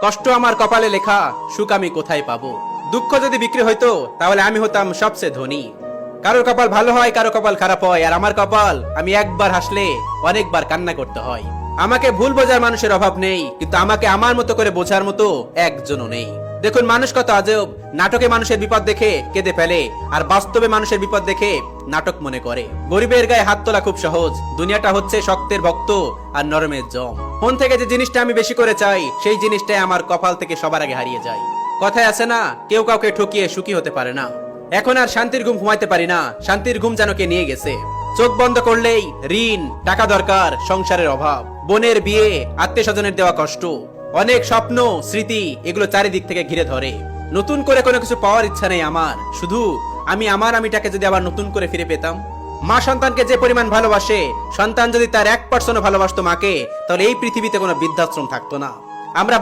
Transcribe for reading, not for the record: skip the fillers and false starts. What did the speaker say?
কষ্ট আমার কপালে লেখা, সুখ আমি কোথায় পাবো। দুঃখ যদি বিক্রি হইতো তাহলে আমি হতাম সবচেয়ে ধনী। কারোর কপাল ভালো হয়, কারো কপাল খারাপ হয়, আর আমার কপাল আমি একবার হাসলে অনেকবার কান্না করতে হয়। আমাকে ভুল বোঝার মানুষের অভাব নেই, কিন্তু আমাকে আমার মতো করে বোঝার মতো একজনও নেই। দেখুন মানুষ কত আজব, নাটকে মানুষের বিপদ দেখে কেঁদে ফেলে, আর বাস্তবে মানুষের বিপদ দেখে নাটক মনে করে। গরিবের গায়ে হাত তোলা খুব সহজ, দুনিয়াটা হচ্ছে শক্তের ভক্ত আর নরমের জম। ফোন থেকে যে জিনিসটা আমি বেশি করে চাই, সেই জিনিসটাই আমার কপাল থেকে সবার আগে হারিয়ে যায়। কথায় আছে না, কেউ কাউকে ঠকিয়ে সুখী হতে পারে না। এখন আর শান্তির ঘুম ঘুমাইতে পারি না, শান্তির ঘুম যেন কে নিয়ে গেছে। চোখ বন্ধ করলেই ঋণ, টাকা দরকার, সংসারের অভাব, বোনের বিয়ে, আত্মীয় স্বজনের দেওয়া কষ্ট, অনেক স্বপ্ন, স্মৃতি, এগুলো চারিদিক থেকে ঘিরে ধরে। নতুন করে কোনো কিছু পাওয়ার ইচ্ছা নেই আমার, শুধু আমি আমার আমিটাকে যদি আবার নতুন করে ফিরে পেতাম। মা সন্তানকে যে পরিমাণ ভালোবাসে, সন্তান যদি তার 1% ভালোবাসতো মাকে, তাহলে এই পৃথিবীতে কোনো বৃদ্ধাশ্রম থাকতো না। আমরা